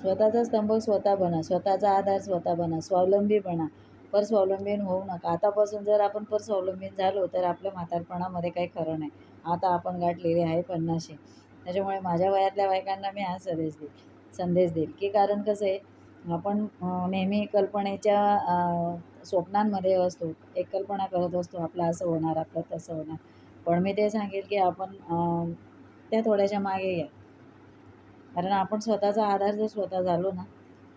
स्वतःचा स्तंभ स्वतः बना, स्वतःचा आधार स्वतः बना, स्वावलंबी बना. स्वावलंबी होऊ नका. आतापासून जर आपण स्वावलंबी झालो तर आपल्या म्हातारपणामध्ये काही खरं नाही. आता आपण गाठलेली आहे 50शी. त्याच्यामुळे माझ्या वयातल्या बायकांना मी हा संदेश देईल की कारण कसं आहे, आपण नेहमी कल्पनेच्या स्वप्नांमध्ये असतो, एक कल्पना करत असतो, आपलं असं होणार, आपलं तसं होणार. पण मी ते सांगेल की आपण त्या थोड्याशा मागे या. कारण आपण स्वतःचा आधार जर स्वतः झालो ना,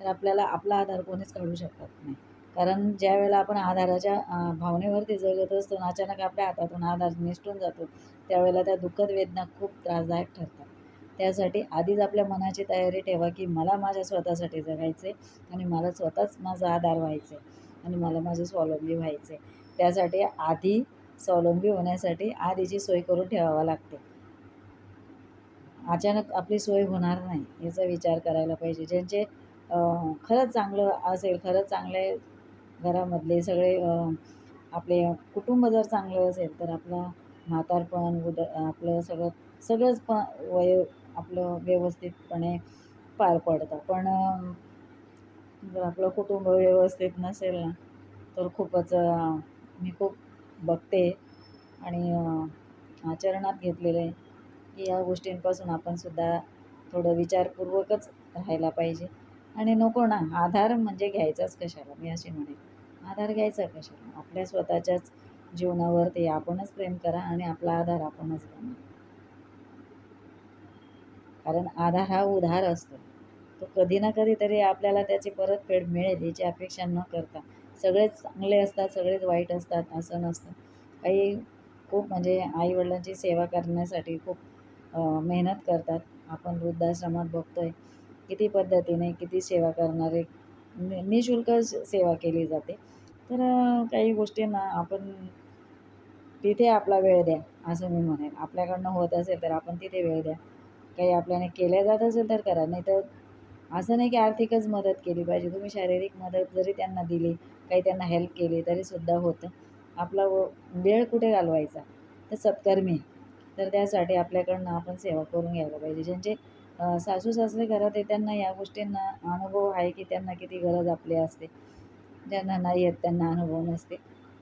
तर आपल्याला आपला आधार कोणीच काढू शकत नाही. कारण ज्यावेळेला आपण आधाराच्या भावनेवरती जगत असतो आणि अचानक आपल्या हातातून आधार निसटून जातो, त्यावेळेला त्या दुःखद वेदना खूप त्रासदायक ठरतात. त्यासाठी आधीच आपल्या मनाची तयारी ठेवा की मला माझ्या स्वतःसाठी जगायचं आहे आणि मला स्वतःच माझा आधार व्हायचं आहे आणि मला माझं स्वावलंबी व्हायचं आहे. त्यासाठी आधी स्वावलंबी होण्यासाठी आधीची सोय करून ठेवावी लागते. अचानक आपली सोय होणार नाही याचा विचार करायला पाहिजे. ज्यांचे खरंच चांगलं असेल, खरंच चांगले घरामधले सगळे आपले कुटुंब जर चांगलं असेल तर आपलं म्हातारपण आपलं सगळंच वय आपलं व्यवस्थितपणे पार पडतं. पण जर आपलं कुटुंब व्यवस्थित नसेल ना, तर खूपच मी खूप बघते आणि आचरणात घेतलेलं आहे की या गोष्टींपासून आपण सुद्धा थोडं विचारपूर्वकच राहायला पाहिजे. आणि नको ना, आधार म्हणजे घ्यायचाच कशाला, मी अशी म्हणेन. आधार घ्यायचा कशाला? आपल्या स्वतःच्याच जीवनावरती आपणच प्रेम करा आणि आपला आधार आपणच बना. कारण आधार हा उधार असतो. तो कधी ना कधीतरी आपल्याला त्याची परतफेड मिळेल याची अपेक्षा न करता. सगळेच चांगले असतात, सगळेच वाईट असतात असं नसतं. काही खूप म्हणजे आई-वडिलांची सेवा करण्यासाठी खूप मेहनत करतात. आपण वृद्धाश्रमात बघतोय किती पद्धतीने किती सेवा करणारे निःशुल्क सेवा केली जाते. तर काही गोष्टींना आपण तिथे आपला वेळ द्या असं मी म्हणेन. आपल्याकडनं होत असेल तर आपण तिथे वेळ द्या. काही आपल्याने केल्या जात असेल तर करा. नाहीतर असं नाही की आर्थिकच मदत केली पाहिजे. तुम्ही शारीरिक मदत जरी त्यांना दिली, काही त्यांना हेल्प केली तरीसुद्धा होतं. आपला वेळ कुठे घालवायचा? तर सत्कर्मी. तर त्यासाठी आपल्याकडनं आपण सेवा करून घ्यायला पाहिजे. ज्यांचे सासू-सासरे घरात आहे त्यांना या गोष्टींना अनुभव आहे की त्यांना किती गरज आपली असते. ज्यांना नाही आहेत त्यांना अनुभव नसते.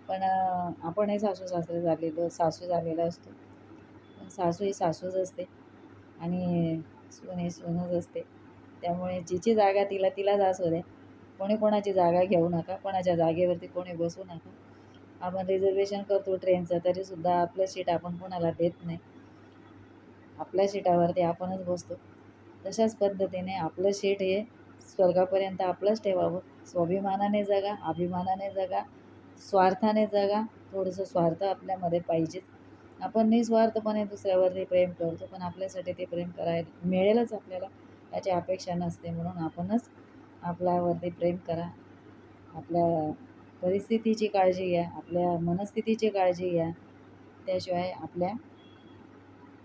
पण आपणही सासू झालेलो असतो. सासू ही सासूच असते आणि सून ही सूनच असते. त्यामुळे जिची जागा तिलाच असू द्या. कोणी कोणाची जागा घेऊ नका. कोणाच्या जागेवरती कोणी बसू नका. आपण रिझर्वेशन करतो ट्रेनचं तरीसुद्धा आपलं सीट आपण कोणाला देत नाही. आपल्या सीटावरती आपणच बसतो. तशाच पद्धतीने आपलं सीट हे स्वर्गापर्यंत आपलंच ठेवावं. स्वाभिमानाने जगा, अभिमानाने जगा, स्वार्थाने जगा. थोडंसं स्वार्थ आपल्यामध्ये पाहिजेच. आपण निस्वार्थपणे दुसऱ्यावरती प्रेम करतो, पण आपल्यासाठी ते प्रेम करायला मिळेलच आपल्याला याची अपेक्षा नसते. म्हणून आपणच आपल्यावरती प्रेम करा. आपल्या परिस्थितीची काळजी घ्या, आपल्या मनस्थितीची काळजी घ्या. त्याशिवाय आपल्या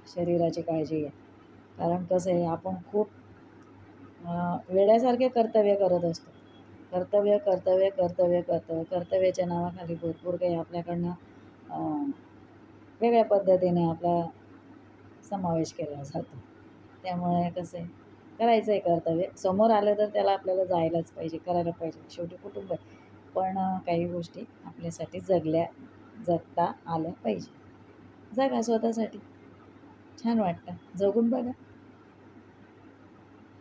शरीराची काळजी घ्या. कारण कसं आहे, आपण खूप वेड्यासारखे कर्तव्य करत असतो. कर्तव्याच्या नावाखाली भरपूर काही आपल्याकडनं वेगळ्या पद्धतीने आपला समावेश केला जातो. त्यामुळे कसं आहे, करायचं आहे कर्तव्य. समोर आलं तर त्याला आपल्याला जायलाच पाहिजे, करायला पाहिजे. शेवटी कुटुंब आहे. पण काही गोष्टी आपल्यासाठी जगता आल्या पाहिजे. जगा स्वतःसाठी. छान वाटतं. जगून बघा.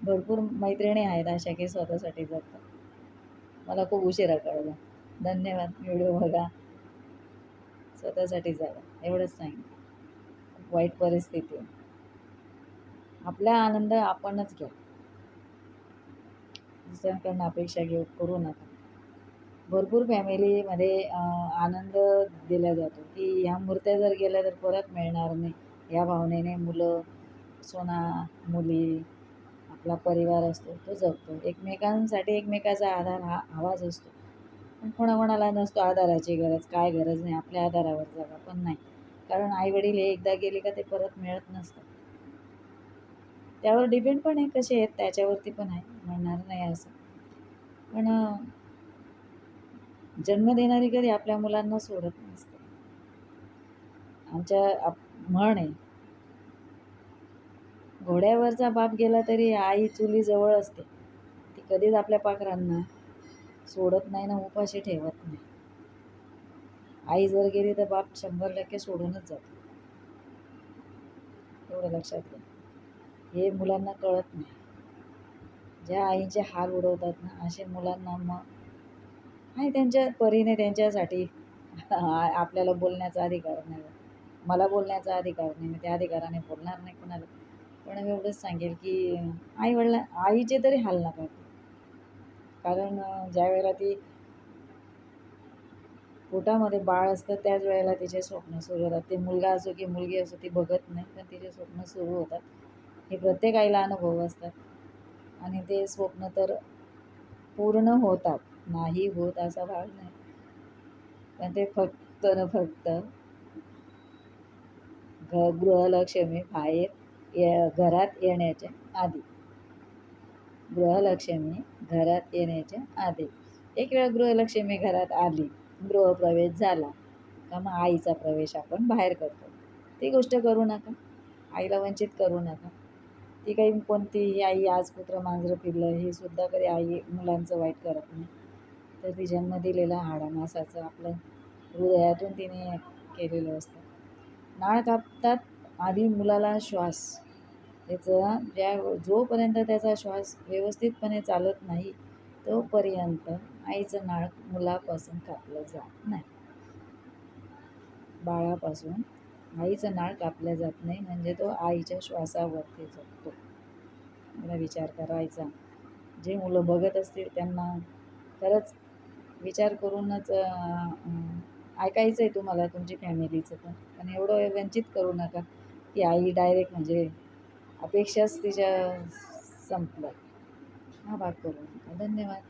भरपूर मैत्रिणी आहेत अशा की स्वतःसाठी जगतात. मला खूप उशिरा कळलं. धन्यवाद. व्हिडिओ बघा. स्वतःसाठी जगा. एवढंच सांगेन. खूप वाईट परिस्थिती आहे. आपला आनंद आपणच घ्या. दुसऱ्यांकडून अपेक्षा करू नका. भरपूर फॅमिलीमध्ये आनंद दिला जातो की ह्या मूर्त्या जर गेल्या तर परत मिळणार नाही. या भावनेने मुलं, सुना, मुली, आपला परिवार असतो तो जगतो. एकमेकांसाठी एकमेकाचा आधार हा हवाच असतो. पण कोणाकोणाला नसतो आधाराची गरज. काय गरज नाही, आपल्या आधारावर जगा. पण नाही. कारण आई-वडील हे एकदा गेले का ते परत मिळत नसतात. त्यावर डिपेंड पण आहे कसे आहेत त्याच्यावरती पण आहे. म्हणणार नाही असं. पण जन्म देणारी कधी आपल्या मुलांना सोडत नसते. म्हण आहे, घोड्यावरचा बाप गेला तरी आई चुलीजवळ असते. कधीच आपल्या पाखरांना सोडत नाही ना उपाशी ठेवत नाही. आई जर गेली तर बाप 100% सोडूनच जातो. एवढं लक्षात घ्या. हे मुलांना कळत नाही. ज्या आईचे हाल उडवतात ना असे मुलांना मग नाही त्यांच्या परीने त्यांच्यासाठी आपल्याला बोलण्याचा अधिकार नाही. मला बोलण्याचा अधिकार नाही. मी त्या अधिकाराने बोलणार नाही कोणाला. पण मी एवढंच सांगेल की आईचे तरी हाल नका करू. कारण ज्यावेळेला ती पोटामध्ये बाळ असतं त्याच वेळेला तिचे स्वप्न सुरू होतात. ते मुलगा असो की मुलगी असो ती बघत नाही, पण तिचे स्वप्न सुरू होतात. हे प्रत्येक आईला अनुभव असतात आणि ते स्वप्न तर पूर्ण होतात. नाही होत असा भाग नाही. पण ते फक्त न फक्त गृहलक्ष्मी घरात येण्याच्या आधी. गृहलक्ष्मी घरात येण्याच्या आधी. एक वेळ गृहलक्ष्मी घरात आली, गृहप्रवेश झाला का मग आईचा प्रवेश आपण बाहेर करतो. ती गोष्ट करू नका. आईला वंचित करू नका. ती काही कोणतीही आई आज कुत्रं मांजरं फिरलं हे सुद्धा कधी आई मुलांचं वाईट करत नाही. तर ती जन्म दिलेला हाडामासाचं आपलं हृदयातून तिने केलेलं असतं. नाळ कापतात आधी मुलाला श्वास. जोपर्यंत त्याचा श्वास व्यवस्थितपणे चालत नाही तोपर्यंत आईचं नाळ मुलापासून कापलं जात नाही. बाळापासून आईचं नाळ कापलं जात नाही म्हणजे तो आईच्या श्वासावरती जगतो. मला विचार करायचा. जे मुलं बघत असतील त्यांना खरंच विचार करूनच ऐकायचं आहे तुम्हाला तुमची फॅमिलीचं पण एवढं वंचित करू नका की आई डायरेक्ट म्हणजे अपेक्षाच तिच्या संपल्या. हा भाग करू नका. धन्यवाद.